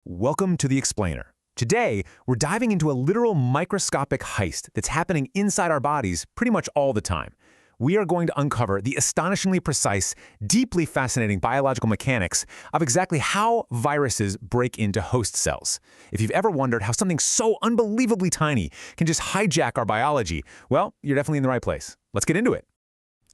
Welcome to The Explainer. Today, we're diving into a literal microscopic heist that's happening inside our bodies pretty much all the time. We are going to uncover the astonishingly precise, deeply fascinating biological mechanics of exactly how viruses break into host cells. If you've ever wondered how something so unbelievably tiny can just hijack our biology, well, you're definitely in the right place. Let's get into it.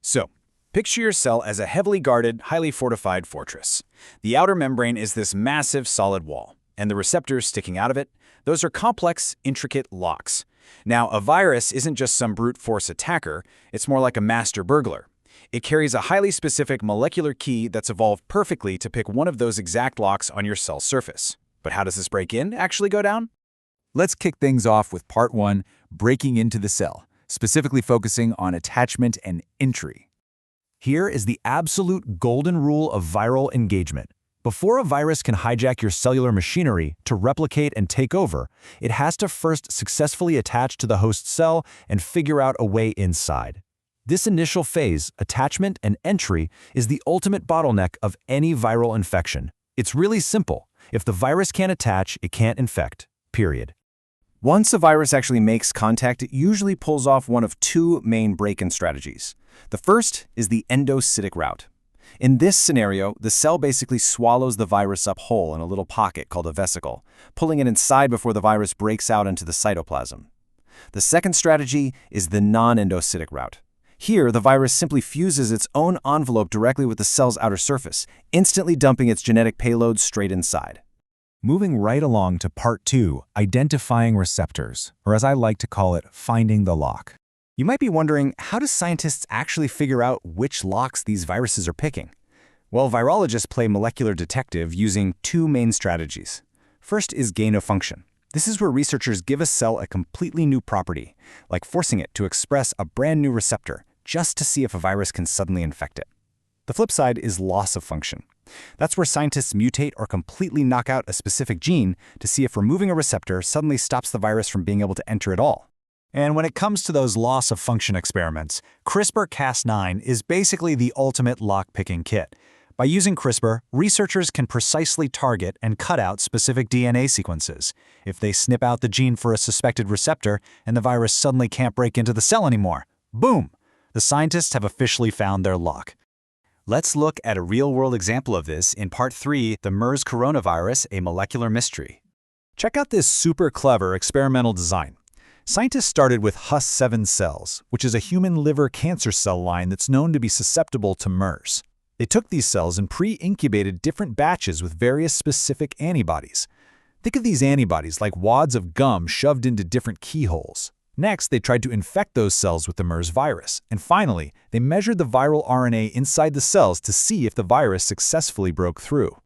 So, picture your cell as a heavily guarded, highly fortified fortress. The outer membrane is this massive solid wall, and the receptors sticking out of it, those are complex, intricate locks. Now, a virus isn't just some brute force attacker, it's more like a master burglar. It carries a highly specific molecular key that's evolved perfectly to pick one of those exact locks on your cell surface. But how does this break-in actually go down? Let's kick things off with part 1, breaking into the cell, specifically focusing on attachment and entry. Here is the absolute golden rule of viral engagement. Before a virus can hijack your cellular machinery to replicate and take over, it has to first successfully attach to the host cell and figure out a way inside. This initial phase, attachment and entry, is the ultimate bottleneck of any viral infection. It's really simple. If the virus can't attach, it can't infect, period. Once a virus actually makes contact, it usually pulls off one of two main break-in strategies. The first is the endocytic route. In this scenario, the cell basically swallows the virus up whole in a little pocket called a vesicle, pulling it inside before the virus breaks out into the cytoplasm. The second strategy is the non-endocytic route. Here, the virus simply fuses its own envelope directly with the cell's outer surface, instantly dumping its genetic payload straight inside. Moving right along to part 2, identifying receptors, or as I like to call it, finding the lock. You might be wondering, how do scientists actually figure out which locks these viruses are picking? Well, virologists play molecular detective using two main strategies. First is gain of function. This is where researchers give a cell a completely new property, like forcing it to express a brand new receptor, just to see if a virus can suddenly infect it. The flip side is loss of function. That's where scientists mutate or completely knock out a specific gene to see if removing a receptor suddenly stops the virus from being able to enter at all. And when it comes to those loss-of-function experiments, CRISPR-Cas9 is basically the ultimate lock-picking kit. By using CRISPR, researchers can precisely target and cut out specific DNA sequences. If they snip out the gene for a suspected receptor and the virus suddenly can't break into the cell anymore, boom! The scientists have officially found their lock. Let's look at a real-world example of this in Part 3, the MERS coronavirus, a molecular mystery. Check out this super clever experimental design. Scientists started with Hus7 cells, which is a human liver cancer cell line that's known to be susceptible to MERS. They took these cells and pre-incubated different batches with various specific antibodies. Think of these antibodies like wads of gum shoved into different keyholes. Next, they tried to infect those cells with the MERS virus. And finally, they measured the viral RNA inside the cells to see if the virus successfully broke through.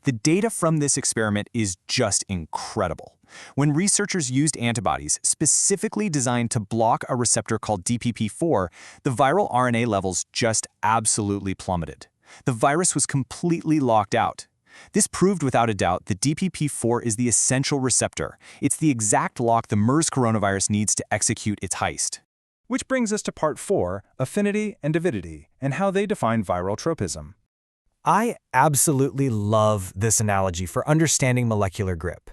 The data from this experiment is just incredible. When researchers used antibodies specifically designed to block a receptor called DPP4, the viral RNA levels just absolutely plummeted. The virus was completely locked out. This proved without a doubt that DPP4 is the essential receptor. It's the exact lock the MERS coronavirus needs to execute its heist. Which brings us to Part 4, affinity and avidity, and how they define viral tropism. I absolutely love this analogy for understanding molecular grip.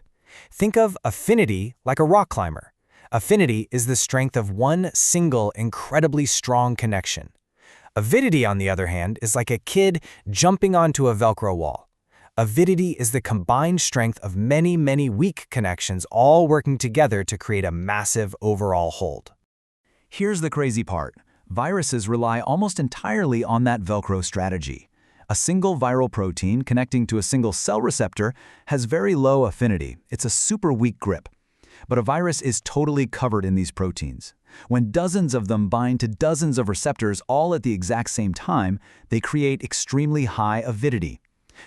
Think of affinity like a rock climber. Affinity is the strength of one single, incredibly strong connection. Avidity, on the other hand, is like a kid jumping onto a Velcro wall. Avidity is the combined strength of many, many weak connections all working together to create a massive overall hold. Here's the crazy part. Viruses rely almost entirely on that Velcro strategy. A single viral protein connecting to a single cell receptor has very low affinity. It's a super weak grip. But a virus is totally covered in these proteins. When dozens of them bind to dozens of receptors all at the exact same time, they create extremely high avidity.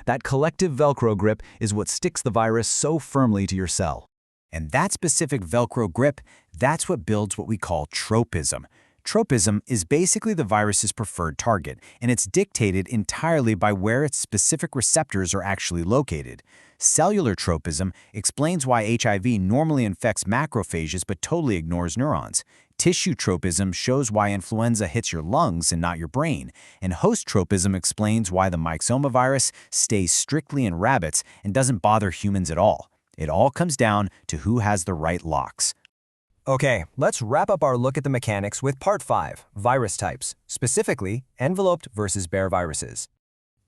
That collective Velcro grip is what sticks the virus so firmly to your cell. And that specific Velcro grip, that's what builds what we call tropism. Tropism is basically the virus's preferred target, and it's dictated entirely by where its specific receptors are actually located. Cellular tropism explains why HIV normally infects macrophages but totally ignores neurons. Tissue tropism shows why influenza hits your lungs and not your brain, and host tropism explains why the myxoma virus stays strictly in rabbits and doesn't bother humans at all. It all comes down to who has the right locks. Okay, let's wrap up our look at the mechanics with Part 5, virus types, specifically enveloped versus bare viruses.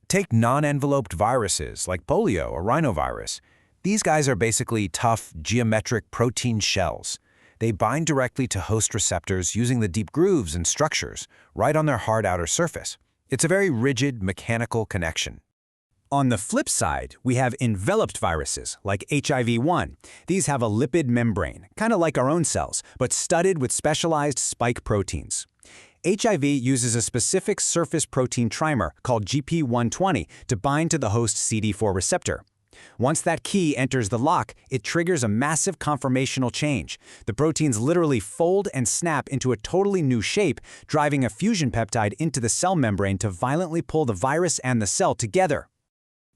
Take non-enveloped viruses like polio or rhinovirus. These guys are basically tough, geometric protein shells. They bind directly to host receptors using the deep grooves and structures right on their hard outer surface. It's a very rigid, mechanical connection. On the flip side, we have enveloped viruses, like HIV-1. These have a lipid membrane, kind of like our own cells, but studded with specialized spike proteins. HIV uses a specific surface protein trimer called GP120 to bind to the host CD4 receptor. Once that key enters the lock, it triggers a massive conformational change. The proteins literally fold and snap into a totally new shape, driving a fusion peptide into the cell membrane to violently pull the virus and the cell together.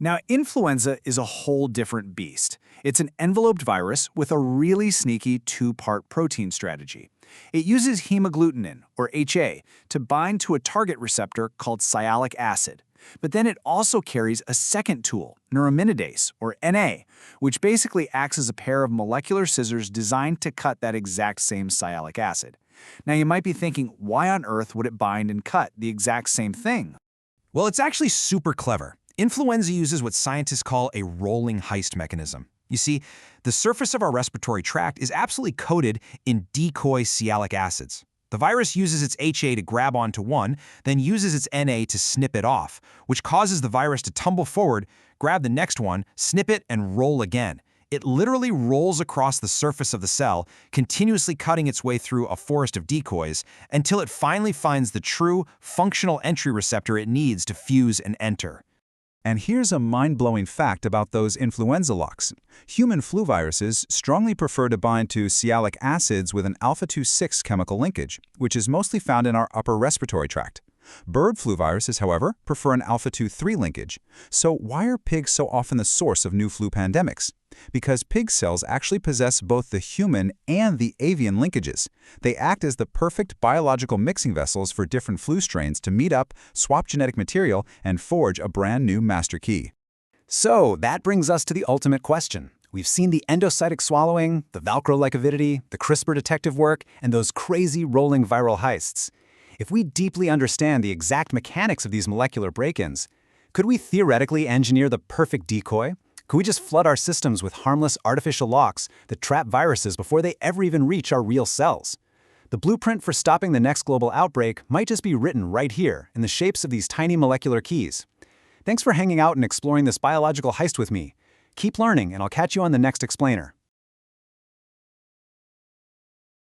Now, influenza is a whole different beast. It's an enveloped virus with a really sneaky two-part protein strategy. It uses hemagglutinin, or HA, to bind to a target receptor called sialic acid. But then it also carries a second tool, neuraminidase, or Na, which basically acts as a pair of molecular scissors designed to cut that exact same sialic acid. Now, you might be thinking, why on earth would it bind and cut the exact same thing? Well, it's actually super clever. Influenza uses what scientists call a rolling heist mechanism. You see, the surface of our respiratory tract is absolutely coated in decoy sialic acids. The virus uses its HA to grab onto one, then uses its Na to snip it off, which causes the virus to tumble forward, grab the next one, snip it, and roll again. It literally rolls across the surface of the cell, continuously cutting its way through a forest of decoys, until it finally finds the true, functional entry receptor it needs to fuse and enter. And here's a mind-blowing fact about those influenza locks. Human flu viruses strongly prefer to bind to sialic acids with an alpha-2,6 chemical linkage, which is mostly found in our upper respiratory tract. Bird flu viruses, however, prefer an alpha-2,3 linkage. So why are pigs so often the source of new flu pandemics? Because pig cells actually possess both the human and the avian linkages. They act as the perfect biological mixing vessels for different flu strains to meet up, swap genetic material, and forge a brand new master key. So that brings us to the ultimate question. We've seen the endocytic swallowing, the Velcro-like avidity, the CRISPR detective work, and those crazy rolling viral heists. If we deeply understand the exact mechanics of these molecular break-ins, could we theoretically engineer the perfect decoy? Could we just flood our systems with harmless artificial locks that trap viruses before they ever even reach our real cells? The blueprint for stopping the next global outbreak might just be written right here in the shapes of these tiny molecular keys. Thanks for hanging out and exploring this biological heist with me. Keep learning, and I'll catch you on the next explainer.